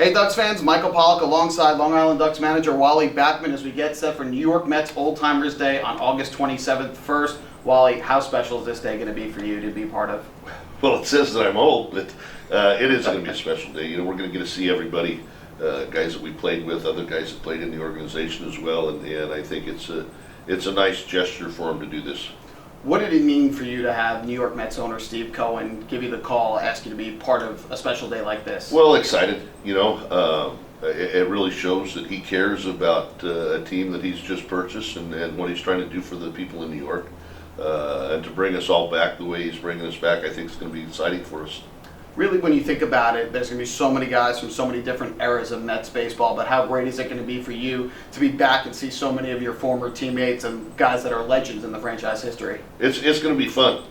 Hey Ducks fans, Michael Pollock alongside Long Island Ducks manager Wally Backman as we get set for New York Mets Old Timers Day on August 27th. First, Wally, how special is this day going to be for you to be part of? Well, it says that I'm old, but it is going to be a special day. You know, we're going to get to see everybody, guys that we played with, other guys that played in the organization as well, and I think it's a nice gesture for them to do this. What did it mean for you to have New York Mets owner Steve Cohen give you the call, ask you to be part of a special day like this? Well, excited. You know, it really shows that he cares about a team that he's just purchased and what he's trying to do for the people in New York. And to bring us all back the way he's bringing us back, I think it's going to be exciting for us. Really, when you think about it, there's going to be so many guys from so many different eras of Mets baseball, but how great is it going to be for you to be back and see so many of your former teammates and guys that are legends in the franchise history? It's going to be fun.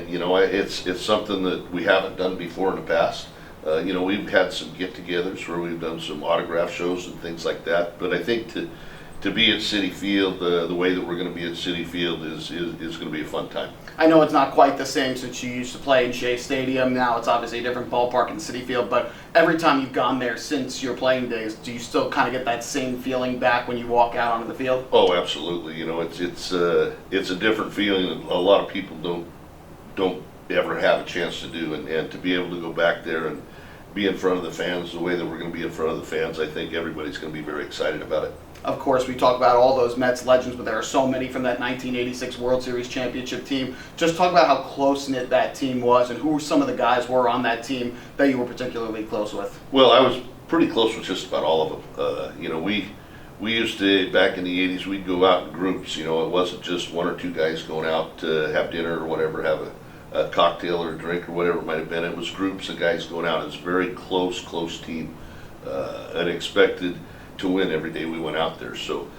You know, it's something that we haven't done before in the past. You know, we've had some get-togethers where we've done some autograph shows and things like that, but I think to be at Citi Field the way that we're going to be at Citi Field is going to be a fun time. I know it's not quite the same since you used to play in Shea Stadium. Now it's obviously a different ballpark in Citi Field, but every time you've gone there since your playing days, do you still kind of get that same feeling back when you walk out onto the field? Oh, absolutely. You know, it's a different feeling that a lot of people don't ever have a chance to do, and to be able to go back there and be in front of the fans the way that we're going to be in front of the fans, I think everybody's going to be very excited about it. Of course, we talk about all those Mets legends, but there are so many from that 1986 World Series championship team. Just talk about how close-knit that team was and who some of the guys were on that team that you were particularly close with. Well, I was pretty close with just about all of them. You know, we used to, back in the 80s, we'd go out in groups. You know, it wasn't just one or two guys going out to have dinner or whatever, have a cocktail or a drink or whatever it might have been. It was groups of guys going out. It was a very close team, and expected to win every day we went out there. So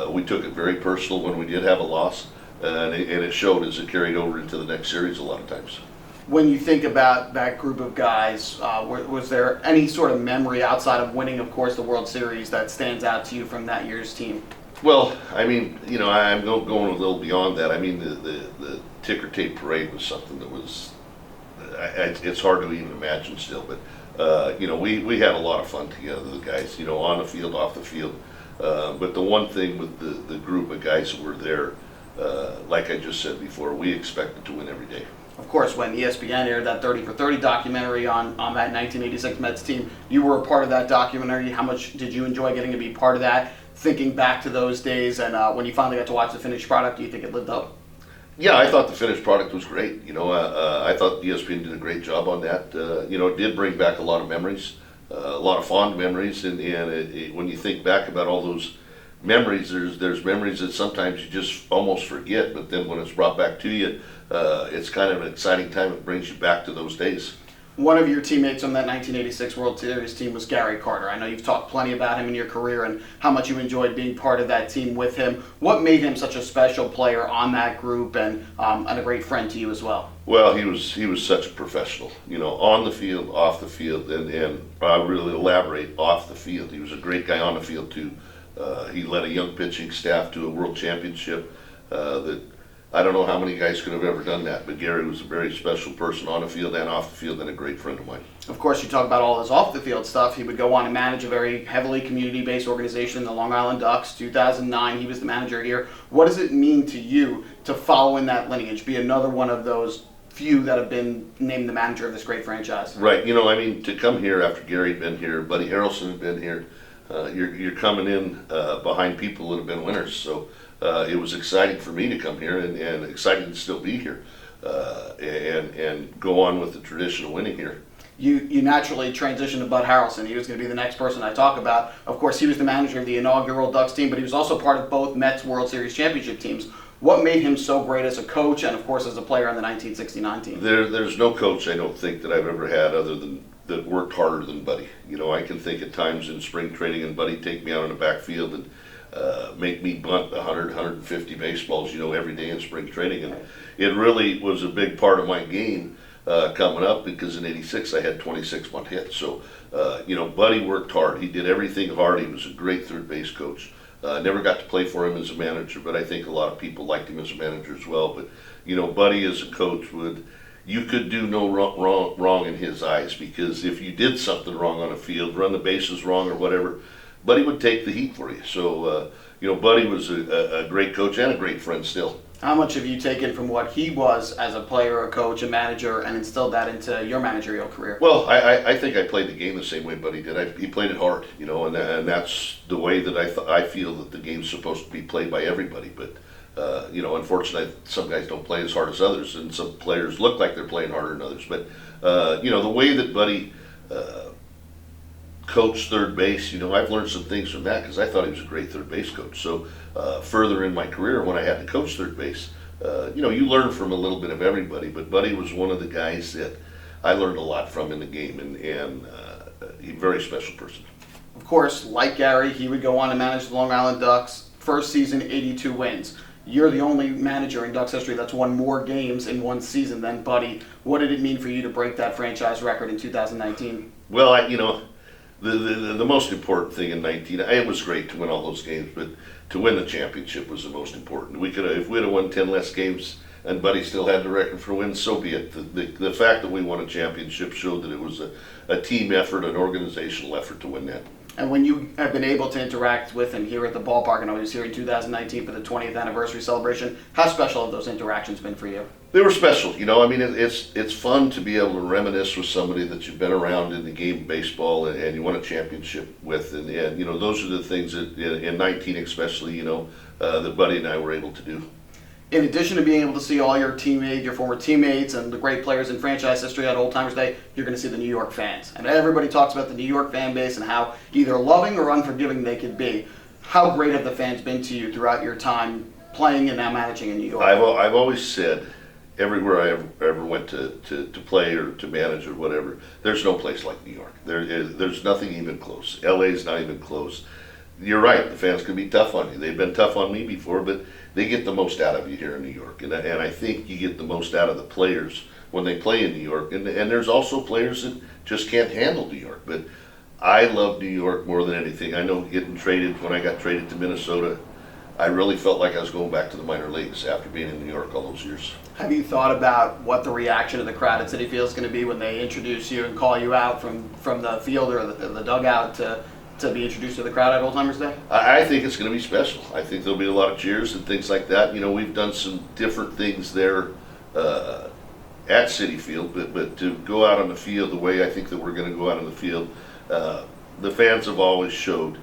we took it very personal when we did have a loss, and it showed as it carried over into the next series a lot of times. When you think about that group of guys, was there any sort of memory outside of winning, of course, the World Series that stands out to you from that year's team? Well, I mean, you know, I'm going a little beyond that. I mean, the ticker tape parade was something that was, it's hard to even imagine still, but you know, we had a lot of fun together, the guys, you know, on the field, off the field. But the one thing with the group of guys that were there, like I just said before, we expected to win every day. Of course, when ESPN aired that 30 for 30 documentary on that 1986 Mets team, you were a part of that documentary. How much did you enjoy getting to be part of that, thinking back to those days, and when you finally got to watch the finished product, do you think it lived up? Yeah, I thought the finished product was great. You know, I thought ESPN did a great job on that. You know, it did bring back a lot of memories, a lot of fond memories, and when you think back about all those memories, there's memories that sometimes you just almost forget, but then when it's brought back to you, it's kind of an exciting time. It brings you back to those days. One of your teammates on that 1986 World Series team was Gary Carter. I know you've talked plenty about him in your career and how much you enjoyed being part of that team with him. What made him such a special player on that group and a great friend to you as well? Well, he was such a professional, you know, on the field, off the field, and I really elaborate off the field. He was a great guy on the field too. He led a young pitching staff to a world championship that I don't know how many guys could have ever done that, but Gary was a very special person on the field and off the field, and a great friend of mine. Of course, you talk about all his off-the-field stuff. He would go on and manage a very heavily community-based organization, the Long Island Ducks. 2009, he was the manager here. What does it mean to you to follow in that lineage, be another one of those few that have been named the manager of this great franchise? Right. You know, I mean, to come here after Gary had been here, Bud Harrelson had been here, you're coming in behind people that have been winners. So it was exciting for me to come here and exciting to still be here and go on with the tradition of winning here. You naturally transitioned to Bud Harrelson. He was going to be the next person I talk about. Of course, he was the manager of the inaugural Ducks team, but he was also part of both Mets World Series championship teams. What made him so great as a coach and, of course, as a player on the 1969 team? There's no coach I don't think that I've ever had other than that worked harder than Buddy. You know, I can think at times in spring training and Buddy take me out in the backfield and make me bunt 100, 150 baseballs, you know, every day in spring training. And it really was a big part of my game coming up because in '86 I had 26 bunt hits. So, you know, Buddy worked hard. He did everything hard. He was a great third base coach. Never got to play for him as a manager, but I think a lot of people liked him as a manager as well. But, you know, Buddy as a coach would, you could do no wrong in his eyes, because if you did something wrong on the field, run the bases wrong or whatever, Buddy would take the heat for you. So, Buddy was a great coach and a great friend still. How much have you taken from what he was as a player, a coach, a manager, and instilled that into your managerial career? Well, I think I played the game the same way Buddy did. He played it hard, and that's the way that I feel that the game's supposed to be played by everybody. But unfortunately, some guys don't play as hard as others, and some players look like they're playing harder than others. But the way that Buddy coached third base, I've learned some things from that, because I thought he was a great third base coach. So further in my career, when I had to coach third base, you learn from a little bit of everybody. But Buddy was one of the guys that I learned a lot from in the game, and he's a very special person. Of course, like Gary, he would go on to manage the Long Island Ducks. First season, 82 wins. You're the only manager in Ducks history that's won more games in one season than Buddy. What did it mean for you to break that franchise record in 2019? Well, the most important thing in 19, it was great to win all those games, but to win the championship was the most important. If we'd have won 10 less games and Buddy still had the record for wins, so be it. The fact that we won a championship showed that it was a team effort, an organizational effort to win that. And when you have been able to interact with him here at the ballpark, and I was here in 2019 for the 20th anniversary celebration, how special have those interactions been for you? They were special. It's fun to be able to reminisce with somebody that you've been around in the game of baseball and you won a championship with. And those are the things that in 19 especially, that Buddy and I were able to do. In addition to being able to see all your former teammates, and the great players in franchise history at Old Timers Day, you're going to see the New York fans. And everybody talks about the New York fan base and how either loving or unforgiving they could be. How great have the fans been to you throughout your time playing and now managing in New York? I've always said, everywhere I ever went to play or to manage or whatever, there's no place like New York. There's nothing even close. LA's not even close. You're right, the fans can be tough on you. They've been tough on me before, but they get the most out of you here in New York. And I think you get the most out of the players when they play in New York. And there's also players that just can't handle New York. But I love New York more than anything. I know when I got traded to Minnesota, I really felt like I was going back to the minor leagues after being in New York all those years. Have you thought about what the reaction of the crowd at Citi Field is going to be when they introduce you and call you out from the field or the dugout to be introduced to the crowd at Old Timers Day? I think it's going to be special. I think there'll be a lot of cheers and things like that. We've done some different things there at Citi Field, but to go out on the field the way I think that we're going to go out on the field, the fans have always showed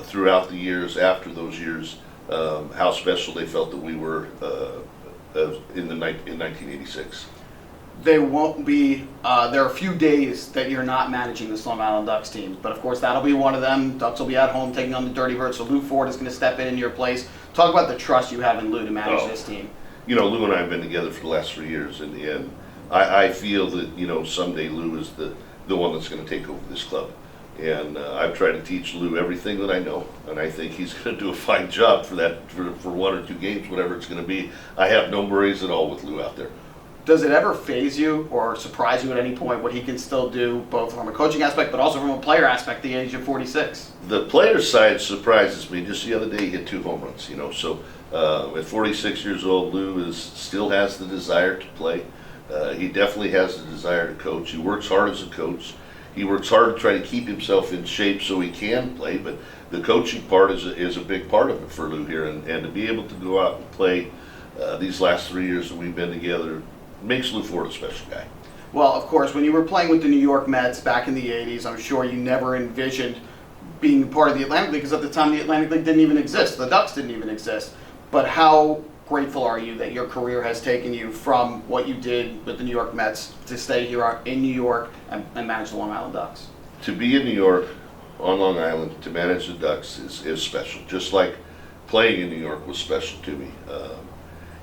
throughout the years, after those years, how special they felt that we were in 1986. There won't be, there are a few days that you're not managing this Long Island Ducks team, but of course that'll be one of them. Ducks will be at home taking on the Dirty Birds, so Lou Ford is going to step in your place. Talk about the trust you have in Lou to manage this team. Lou and I have been together for the last 3 years, and I feel that, someday Lou is the one that's going to take over this club. And I've tried to teach Lou everything that I know, and I think he's going to do a fine job for that, for 1 or 2 games, whatever it's going to be. I have no worries at all with Lou out there. Does it ever faze you or surprise you at any point what he can still do, both from a coaching aspect but also from a player aspect at the age of 46? The player side surprises me. Just the other day he hit 2 home runs, So at 46 years old, Lou still has the desire to play. He definitely has the desire to coach. He works hard as a coach. He works hard to try to keep himself in shape so he can play, but the coaching part is a big part of it for Lou here, and to be able to go out and play these last 3 years that we've been together makes Lou Ford a special guy. Well, of course, when you were playing with the New York Mets back in the 80s, I'm sure you never envisioned being part of the Atlantic League, because at the time the Atlantic League didn't even exist. The Ducks didn't even exist. But how grateful are you that your career has taken you from what you did with the New York Mets to stay here in New York and manage the Long Island Ducks? To be in New York, on Long Island, to manage the Ducks is special. Just like playing in New York was special to me.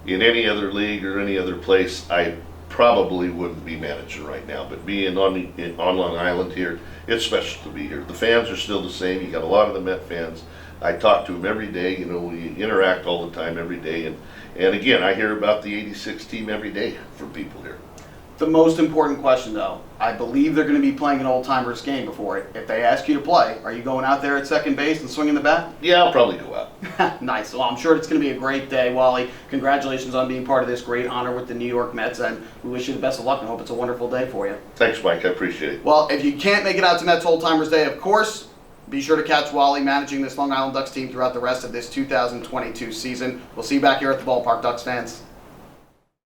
In any other league or any other place, I probably wouldn't be manager right now. But being on Long Island here, it's special to be here. The fans are still the same. You got a lot of the Met fans. I talk to them every day. We interact all the time every day. And again, I hear about the 86 team every day from people here. The most important question, though, I believe they're going to be playing an Old Timers game before it. If they ask you to play, are you going out there at second base and swinging the bat? Yeah, I'll probably go out. Nice. Well, I'm sure it's going to be a great day, Wally. Congratulations on being part of this great honor with the New York Mets, and we wish you the best of luck and hope it's a wonderful day for you. Thanks, Mike. I appreciate it. Well, if you can't make it out to Mets Old Timers Day, of course, be sure to catch Wally managing this Long Island Ducks team throughout the rest of this 2022 season. We'll see you back here at the ballpark, Ducks fans.